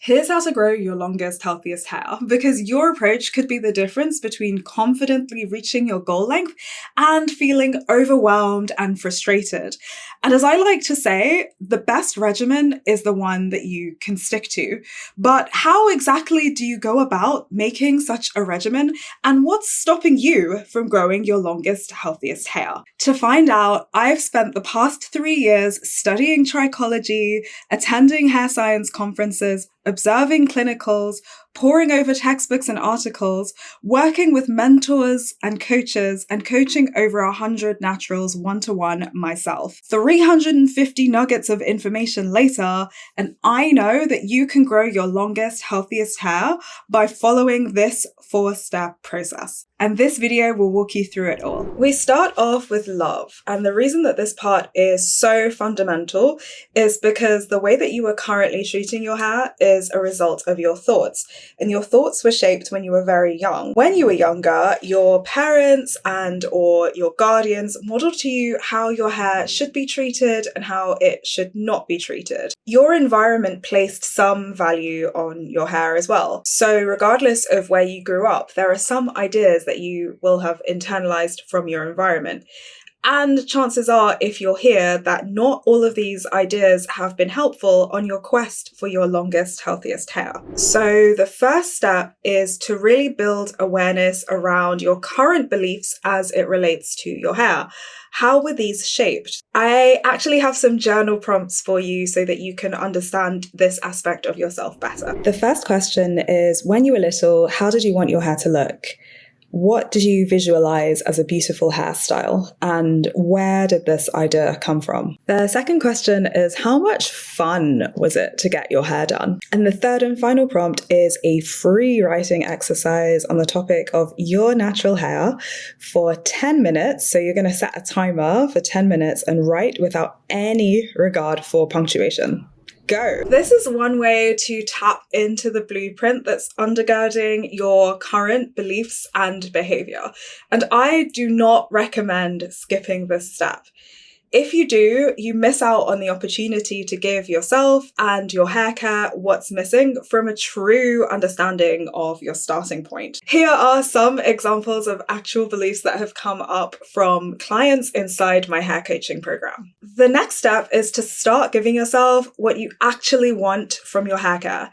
Here's how to grow your longest, healthiest hair, because your approach could be the difference between confidently reaching your goal length and feeling overwhelmed and frustrated. And as I like to say, the best regimen is the one that you can stick to. But how exactly do you go about making such a regimen, and what's stopping you from growing your longest, healthiest hair? To find out, I've spent the past 3 years studying trichology, attending hair science conferences, observing clinicals, poring over textbooks and articles, working with mentors and coaches, and coaching over 100 naturals one-to-one myself. 350 nuggets of information later, and I know that you can grow your longest, healthiest hair by following this 4-step process. And this video will walk you through it all. We start off with love, and the reason that this part is so fundamental is because the way that you are currently treating your hair is a result of your thoughts. And your thoughts were shaped when you were very young. When you were younger, your parents or your guardians modeled to you how your hair should be treated and how it should not be treated. Your environment placed some value on your hair as well. So regardless of where you grew up, there are some ideas that you will have internalized from your environment. And chances are, if you're here, that not all of these ideas have been helpful on your quest for your longest, healthiest hair. So the first step is to really build awareness around your current beliefs as it relates to your hair. How were these shaped? I actually have some journal prompts for you so that you can understand this aspect of yourself better. The first question is, when you were little, how did you want your hair to look? What did you visualize as a beautiful hairstyle, and where did this idea come from? The second question is, how much fun was it to get your hair done? And the third and final prompt is a free writing exercise on the topic of your natural hair for 10 minutes. So you're going to set a timer for 10 minutes and write without any regard for punctuation. Go. This is one way to tap into the blueprint that's undergirding your current beliefs and behavior. And I do not recommend skipping this step. If you do, you miss out on the opportunity to give yourself and your hair care what's missing from a true understanding of your starting point. Here are some examples of actual beliefs that have come up from clients inside my hair coaching program. The next step is to start giving yourself what you actually want from your hair care.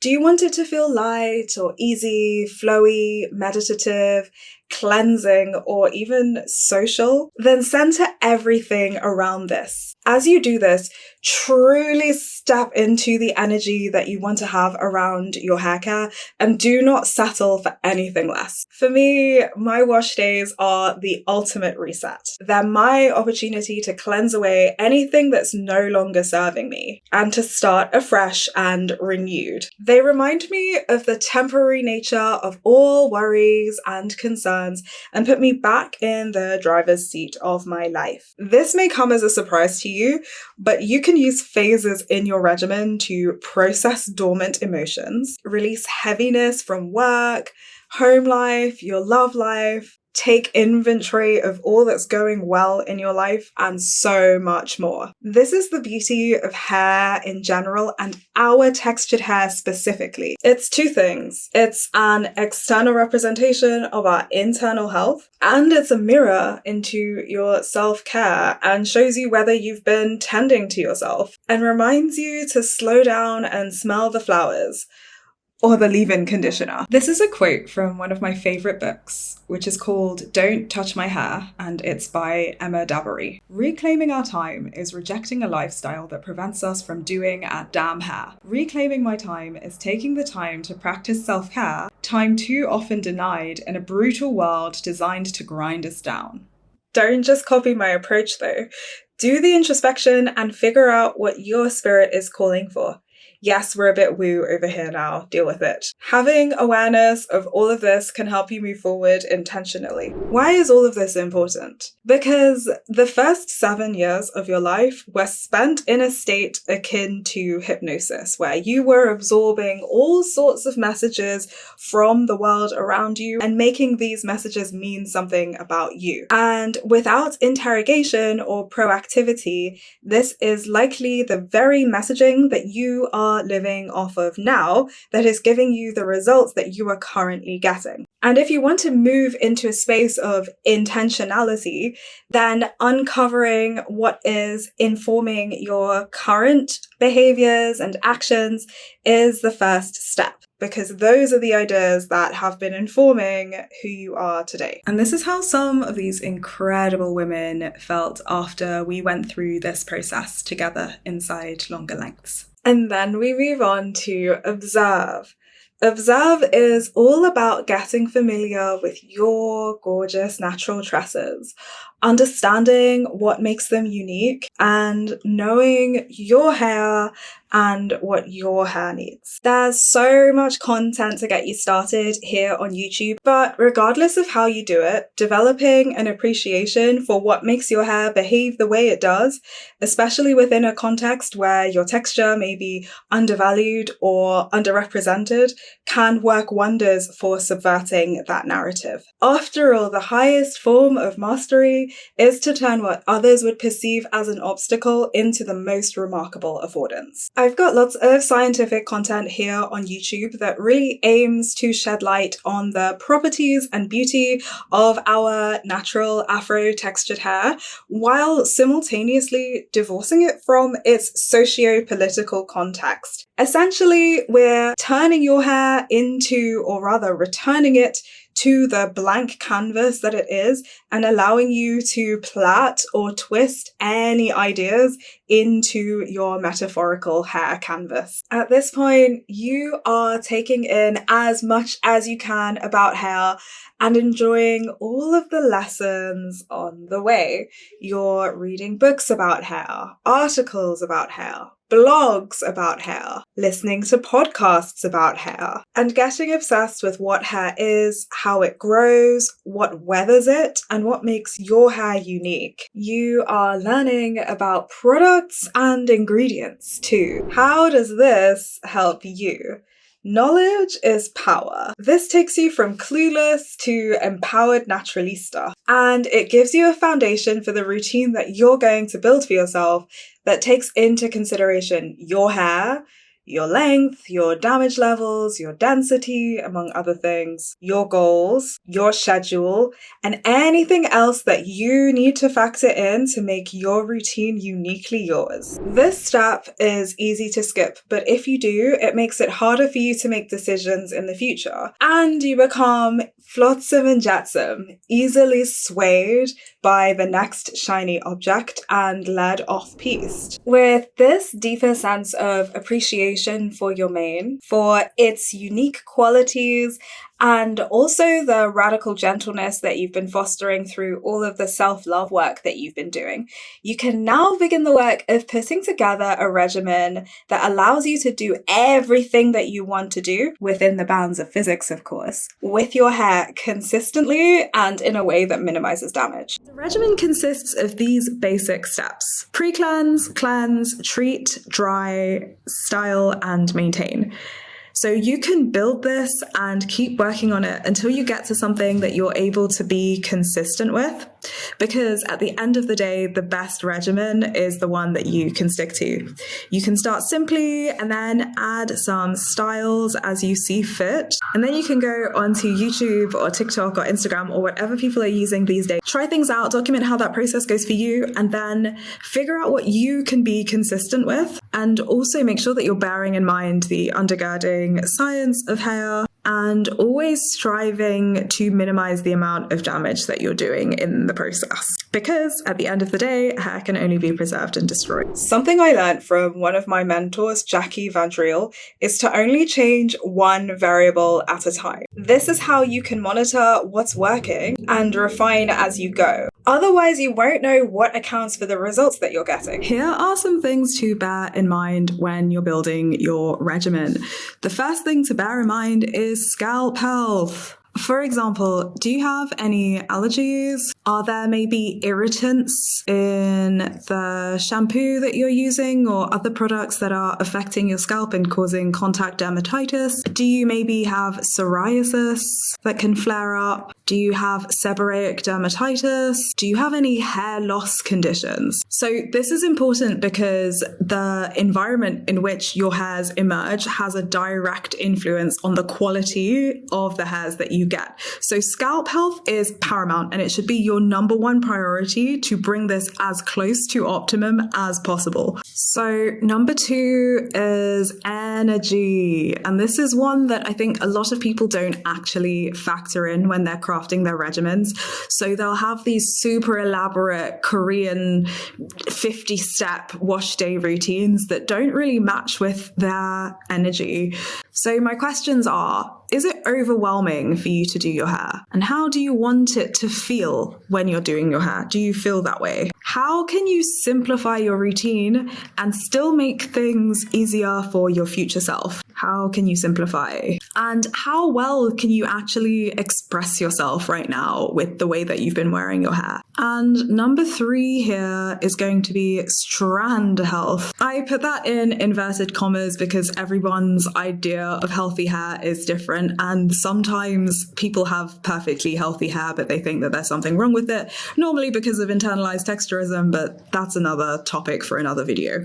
Do you want it to feel light or easy, flowy, meditative, cleansing, or even social? Then center everything around this. As you do this, truly step into the energy that you want to have around your hair care and do not settle for anything less. For me, my wash days are the ultimate reset. They're my opportunity to cleanse away anything that's no longer serving me and to start afresh and renewed. They remind me of the temporary nature of all worries and concerns and put me back in the driver's seat of my life. This may come as a surprise to you, but you can use phases in your regimen to process dormant emotions, release heaviness from work, home life, your love life, take inventory of all that's going well in your life, and so much more. This is the beauty of hair in general and our textured hair specifically. It's two things. It's an external representation of our internal health, and it's a mirror into your self-care and shows you whether you've been tending to yourself and reminds you to slow down and smell the flowers. Or the leave-in conditioner. This is a quote from one of my favorite books, which is called Don't Touch My Hair, and it's by Emma Dabbery. Reclaiming our time is rejecting a lifestyle that prevents us from doing our damn hair. Reclaiming my time is taking the time to practice self-care, time too often denied in a brutal world designed to grind us down. Don't just copy my approach though. Do the introspection and figure out what your spirit is calling for. Yes, we're a bit woo over here now, deal with it. Having awareness of all of this can help you move forward intentionally. Why is all of this important? Because the first 7 years of your life were spent in a state akin to hypnosis, where you were absorbing all sorts of messages from the world around you and making these messages mean something about you. And without interrogation or proactivity, this is likely the very messaging that you are are living off of now that is giving you the results that you are currently getting. And if you want to move into a space of intentionality, then uncovering what is informing your current behaviors and actions is the first step, because those are the ideas that have been informing who you are today. And this is how some of these incredible women felt after we went through this process together inside Longer Lengths. And then we move on to observe. Observe is all about getting familiar with your gorgeous natural tresses, understanding what makes them unique, and knowing your hair and what your hair needs. There's so much content to get you started here on YouTube, but regardless of how you do it, developing an appreciation for what makes your hair behave the way it does, especially within a context where your texture may be undervalued or underrepresented, can work wonders for subverting that narrative. After all, the highest form of mastery is to turn what others would perceive as an obstacle into the most remarkable affordance. I've got lots of scientific content here on YouTube that really aims to shed light on the properties and beauty of our natural Afro-textured hair, while simultaneously divorcing it from its socio-political context. Essentially, we're turning your hair into, or rather returning it to the blank canvas that it is, and allowing you to plait or twist any ideas into your metaphorical hair canvas. At this point, you are taking in as much as you can about hair and enjoying all of the lessons on the way. You're reading books about hair, articles about hair, blogs about hair, listening to podcasts about hair, and getting obsessed with what hair is, how it grows, what weathers it, and what makes your hair unique. You are learning about products and ingredients too. How does this help you? Knowledge is power. This takes you from clueless to empowered naturalista, and it gives you a foundation for the routine that you're going to build for yourself that takes into consideration your hair, your length, your damage levels, your density, among other things, your goals, your schedule, and anything else that you need to factor in to make your routine uniquely yours. This step is easy to skip, but if you do, it makes it harder for you to make decisions in the future, and you become flotsam and jetsam, easily swayed by the next shiny object and led off-piste. With this deeper sense of appreciation for your mane, for its unique qualities, and also the radical gentleness that you've been fostering through all of the self-love work that you've been doing, you can now begin the work of putting together a regimen that allows you to do everything that you want to do, within the bounds of physics, of course, with your hair consistently and in a way that minimizes damage. The regimen consists of these basic steps: pre-cleanse, cleanse, treat, dry, style, and maintain. So you can build this and keep working on it until you get to something that you're able to be consistent with, because at the end of the day, the best regimen is the one that you can stick to. You can start simply and then add some styles as you see fit. And then you can go onto YouTube or TikTok or Instagram or whatever people are using these days. Try things out, document how that process goes for you, and then figure out what you can be consistent with. And also make sure that you're bearing in mind the undergirding science of hair, and always striving to minimize the amount of damage that you're doing in the process. Because at the end of the day, hair can only be preserved and destroyed. Something I learned from one of my mentors, Jackie Vandriel, is to only change one variable at a time. This is how you can monitor what's working and refine as you go. Otherwise, you won't know what accounts for the results that you're getting. Here are some things to bear in mind when you're building your regimen. The first thing to bear in mind is scalp health. For example, do you have any allergies? Are there maybe irritants in the shampoo that you're using or other products that are affecting your scalp and causing contact dermatitis? Do you maybe have psoriasis that can flare up? Do you have seborrheic dermatitis? Do you have any hair loss conditions? So this is important because the environment in which your hairs emerge has a direct influence on the quality of the hairs that you get. So scalp health is paramount, and it should be your number one priority to bring this as close to optimum as possible. So number 2 is energy. And this is one that I think a lot of people don't actually factor in when they're crafting their regimens. So they'll have these super elaborate Korean 50-step wash day routines that don't really match with their energy. So my questions are, is it overwhelming for you to do your hair? And how do you want it to feel when you're doing your hair? Do you feel that way? How can you simplify your routine and still make things easier for your future self? How can you simplify? And how well can you actually express yourself right now with the way that you've been wearing your hair? And number 3 here is going to be strand health. I put that in inverted commas because everyone's idea of healthy hair is different. And sometimes people have perfectly healthy hair, but they think that there's something wrong with it, normally because of internalized texturism, but that's another topic for another video.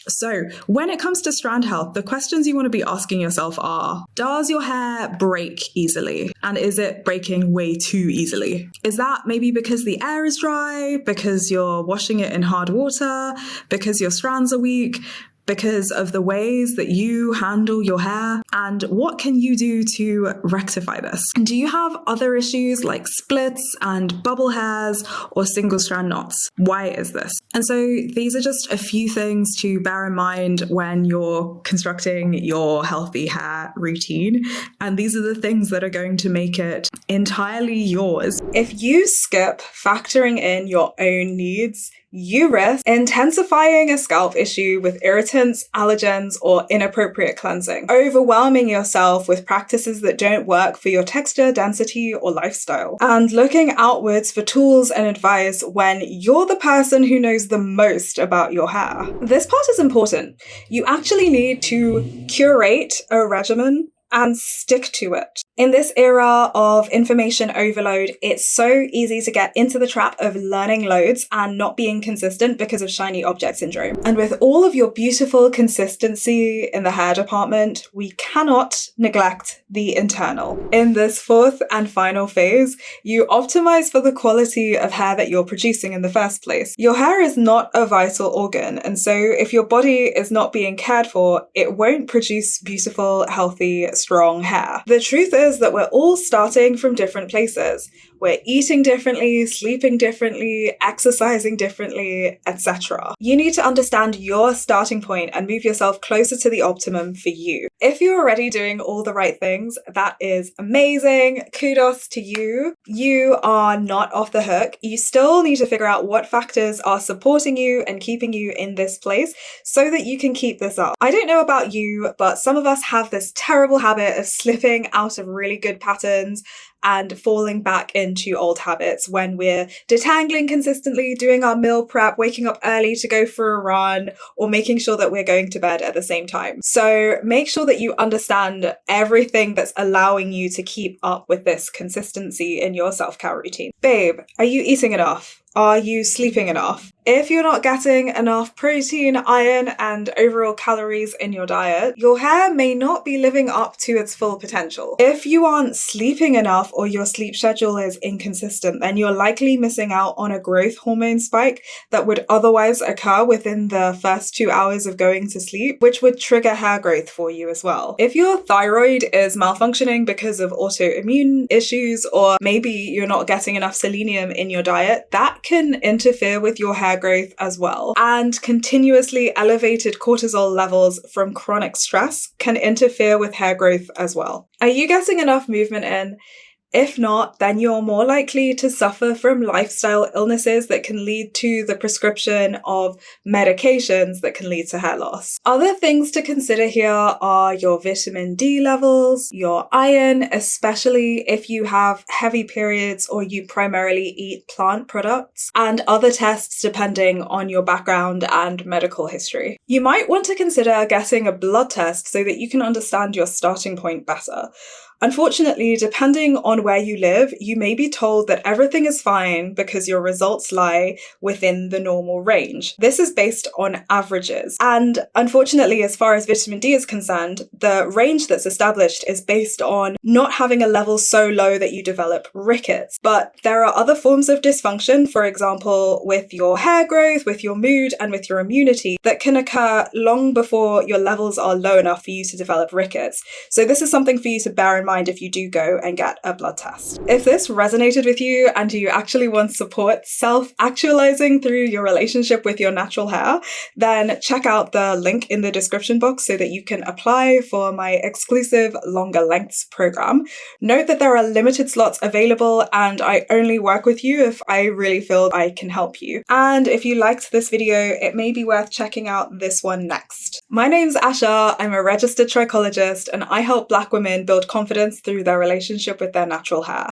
So when it comes to strand health, the questions you want to be asking yourself are, does your hair break easily? And is it breaking way too easily? Is that maybe because the air is dry, because you're washing it in hard water, because your strands are weak, because of the ways that you handle your hair? And what can you do to rectify this? And do you have other issues like splits and bubble hairs or single strand knots? Why is this? And so these are just a few things to bear in mind when you're constructing your healthy hair routine. And these are the things that are going to make it entirely yours. If you skip factoring in your own needs, you risk intensifying a scalp issue with irritants, allergens, or inappropriate cleansing, overwhelming yourself with practices that don't work for your texture, density, or lifestyle, and looking outwards for tools and advice when you're the person who knows the most about your hair. This part is important. You actually need to curate a regimen and stick to it. In this era of information overload, it's so easy to get into the trap of learning loads and not being consistent because of shiny object syndrome. And with all of your beautiful consistency in the hair department, we cannot neglect the internal. In this 4th and final phase, you optimize for the quality of hair that you're producing in the first place. Your hair is not a vital organ, and so if your body is not being cared for, it won't produce beautiful, healthy, strong hair. The truth is that we're all starting from different places. We're eating differently, sleeping differently, exercising differently, etc. You need to understand your starting point and move yourself closer to the optimum for you. If you're already doing all the right things, that is amazing. Kudos to you. You are not off the hook. You still need to figure out what factors are supporting you and keeping you in this place so that you can keep this up. I don't know about you, but some of us have this terrible habit of slipping out of really good patterns and falling back into old habits when we're detangling consistently, doing our meal prep, waking up early to go for a run, or making sure that we're going to bed at the same time. So make sure that you understand everything that's allowing you to keep up with this consistency in your self-care routine. Babe, are you eating enough? Are you sleeping enough? If you're not getting enough protein, iron, and overall calories in your diet, your hair may not be living up to its full potential. If you aren't sleeping enough or your sleep schedule is inconsistent, then you're likely missing out on a growth hormone spike that would otherwise occur within the first 2 hours of going to sleep, which would trigger hair growth for you as well. If your thyroid is malfunctioning because of autoimmune issues, or maybe you're not getting enough selenium in your diet, that can interfere with your hair growth as well. And continuously elevated cortisol levels from chronic stress can interfere with hair growth as well. Are you getting enough movement in? If not, then you're more likely to suffer from lifestyle illnesses that can lead to the prescription of medications that can lead to hair loss. Other things to consider here are your vitamin D levels, your iron, especially if you have heavy periods or you primarily eat plant products, and other tests depending on your background and medical history. You might want to consider getting a blood test so that you can understand your starting point better. Unfortunately, depending on where you live, you may be told that everything is fine because your results lie within the normal range. This is based on averages. And unfortunately, as far as vitamin D is concerned, the range that's established is based on not having a level so low that you develop rickets. But there are other forms of dysfunction, for example, with your hair growth, with your mood, and with your immunity, that can occur long before your levels are low enough for you to develop rickets. So this is something for you to bear in mind if you do go and get a blood test. If this resonated with you and you actually want support self-actualizing through your relationship with your natural hair, then check out the link in the description box so that you can apply for my exclusive longer lengths program. Note that there are limited slots available and I only work with you if I really feel I can help you. And if you liked this video, it may be worth checking out this one next. My name's Asha, I'm a registered trichologist and I help Black women build confidence through their relationship with their natural hair.